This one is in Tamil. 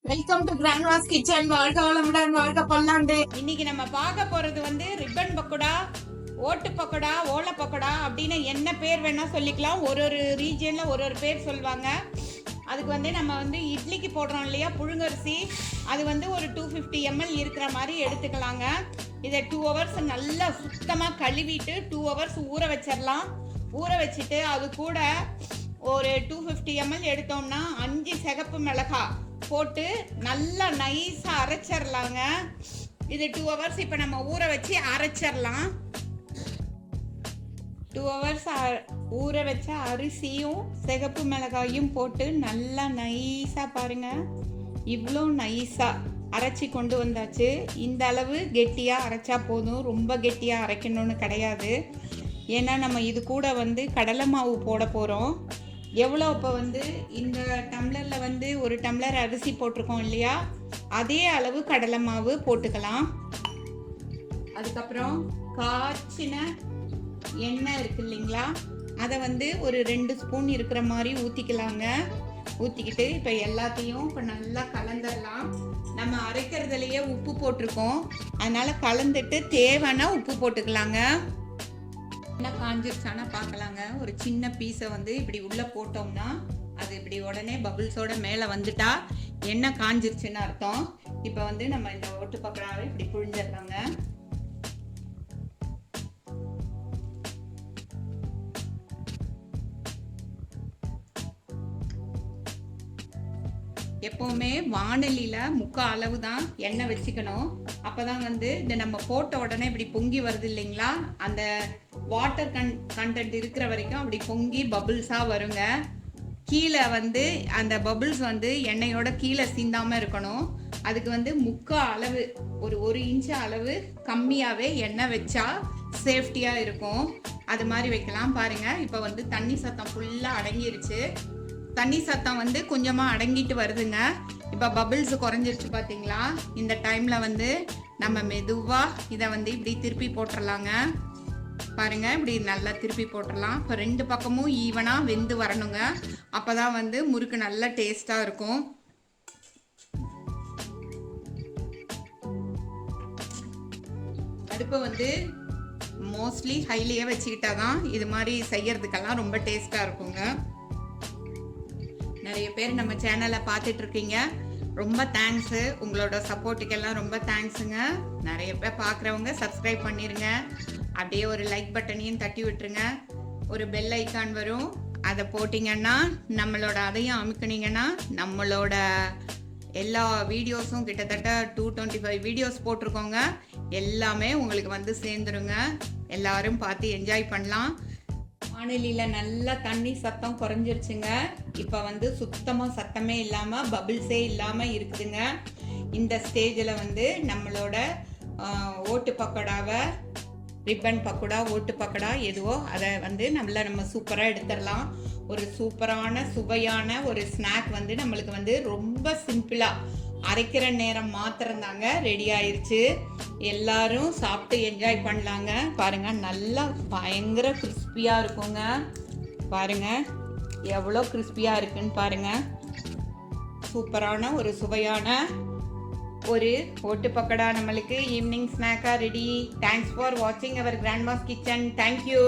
Welcome to Grandma's kitchen. வாழ்க வளமுடன், வாழ்க பல்லாண்டு. இன்னைக்கு நம்ம பார்க்க போறது ரிப்பன் பக்கோடா, ஓட்டு பக்கோடா, ஓலை பக்கோடா அப்படின்னு என்ன பேர் வேணா சொல்லிக்கலாம். ஒரு ஒரு ரீஜியன்ல ஒரு ஒரு பேர் சொல்லுவாங்க. அதுக்கு நம்ம இட்லிக்கு போடுறோம் இல்லையா புழுங்கரிசி, அது ஒரு 250 ml இருக்கிற மாதிரி எடுத்துக்கலாங்க. இதை 2 hours நல்லா சுத்தமாக கழுவிட்டு 2 hours ஊற வச்சிடலாம். ஊற வச்சுட்டு அது கூட ஒரு 250 ml எடுத்தோம்னா 5 சிகப்பு மிளகாய் போட்டு நல்லா நைஸாக அரைச்சிடலாங்க. இது 2 hours இப்போ நம்ம ஊற வச்சு அரைச்சிடலாம். 2 hours ஊற வச்ச அரிசியும் சிகப்பு மிளகாயும் போட்டு நல்லா நைஸாக பாருங்க, இவ்வளோ நைஸாக அரைச்சி கொண்டு வந்தாச்சு. இந்த அளவு கெட்டியாக அரைச்சா போதும், ரொம்ப கெட்டியாக அரைக்கணும்னு கிடையாது. ஏன்னா நம்ம இது கூட கடலை மாவு போட போகிறோம். எவ்வளோ இப்போ இந்த டம்ளரில் ஒரு டம்ளர் அரிசி போட்டிருக்கோம் இல்லையா, அதே அளவு கடலை மாவு போட்டுக்கலாம். அதுக்கப்புறம் காய்ச்சின எண்ணெய் இருக்கு இல்லைங்களா, அதை ஒரு 2 ஸ்பூன் இருக்கிற மாதிரி ஊற்றிக்கலாங்க. ஊற்றிக்கிட்டு இப்போ எல்லாத்தையும் இப்போ நல்லா கலந்துடலாம். நம்ம அரைக்கிறதுலையே உப்பு போட்டிருக்கோம், அதனால் கலந்துட்டு தேவைன்னா உப்பு போட்டுக்கலாங்க. என்ன காஞ்சிருச்சானா பார்க்கலாங்க. ஒரு சின்ன பீஸை இப்படி உள்ளே போட்டோம்னா அது இப்படி உடனே பபிள்ஸோட மேலே வந்துட்டா எண்ணெய் காஞ்சிருச்சுன்னு அர்த்தம். இப்போ நம்ம இந்த ஓட்டு பக்கோடாவை இப்படி புழிஞ்சிடலாங்க. எப்போவுமே வானலியில் முக்கால் அளவு தான் எண்ணெய் வச்சுக்கணும். அப்போ தான் இந்த நம்ம போட்ட உடனே இப்படி பொங்கி வருது இல்லைங்களா, அந்த வாட்டர் கண்டென்ட் இருக்கிற வரைக்கும் அப்படி பொங்கி பபிள்ஸாக வருங்க. கீழே அந்த பபிள்ஸ் எண்ணெயோட கீழே சீந்தாமல் இருக்கணும். அதுக்கு முக்கால் அளவு, ஒரு இன்ச்சு அளவு கம்மியாகவே எண்ணெய் வச்சா சேஃப்டியாக இருக்கும். அது மாதிரி வைக்கலாம். பாருங்கள், இப்போ தண்ணி சத்தம் ஃபுல்லாக அடங்கிருச்சு. தண்ணி சத்தம் கொஞ்சமாக அடங்கிட்டு வருதுங்க. இப்போ பபிள்ஸ் குறைஞ்சிருச்சு பார்த்தீங்களா. இந்த டைமில் நம்ம மெதுவாக இதை இப்படி திருப்பி போட்டுடலாங்க. பாருங்க, இப்படி நல்லா திருப்பி போட்டுடலாம். இப்போ 2 பக்கமும் ஈவனாக வெந்து வரணுங்க. அப்போ தான் முறுக்கு நல்லா டேஸ்ட்டாக இருக்கும். அடுப்பை மோஸ்ட்லி ஹைலியே வச்சுக்கிட்டா தான் இது மாதிரி செய்யறதுக்கெல்லாம் ரொம்ப டேஸ்ட்டாக இருக்குங்க. நிறைய பேர் நம்ம சேனலை பார்த்துட்டு இருக்கீங்க, ரொம்ப தேங்க்ஸு. உங்களோட சப்போர்ட்டுக்கெல்லாம் ரொம்ப தேங்க்ஸுங்க. நிறைய பேர் பார்க்குறவங்க சப்ஸ்கிரைப் பண்ணிடுங்க. அப்படியே ஒரு லைக் பட்டனையும் தட்டி விட்டுருங்க. ஒரு பெல் ஐக்கான் வரும், அதை போட்டிங்கன்னா நம்மளோட அதையும் அமுக்குனீங்கன்னா நம்மளோட எல்லா வீடியோஸும் கிட்டத்தட்ட 225 வீடியோஸ் போட்டிருக்கோங்க. எல்லாமே உங்களுக்கு சேர்ந்துருங்க. எல்லாரும் பார்த்து என்ஜாய் பண்ணலாம். வானிலையில் நல்லா தண்ணி சத்தம் குறைஞ்சிருச்சுங்க. இப்போ சுத்தமாக சத்தமே இல்லாமல் பபிள்ஸே இல்லாமல் இருக்குதுங்க. இந்த ஸ்டேஜில் நம்மளோட ஓட்டு பக்கோடாவை, ரிப்பன் பக்கோடா, ஓட்டு பக்கோடா எதுவோ அதை நம்ம சூப்பராக எடுத்துடலாம். ஒரு சூப்பரான சுவையான ஒரு ஸ்நாக் நம்மளுக்கு ரொம்ப சிம்பிளாக அரைக்கிற நேரம் மாத்திரம்தாங்க ரெடி ஆயிடுச்சு. எல்லாரும் சாப்பிட்டு என்ஜாய் பண்ணலாங்க. பாருங்க, நல்லா பயங்கர கிறிஸ்பியாக இருக்குங்க. பாருங்க எவ்வளோ கிறிஸ்பியாக இருக்குன்னு பாருங்க. சூப்பரான ஒரு சுவையான ஒரு ஓட்டு பக்கோடா நம்மளுக்கு ஈவினிங் ஸ்நாக்காக ரெடி. தேங்க்ஸ் ஃபார் வாட்சிங் அவர் கிராண்ட்மாஸ் கிச்சன். தேங்க்யூ.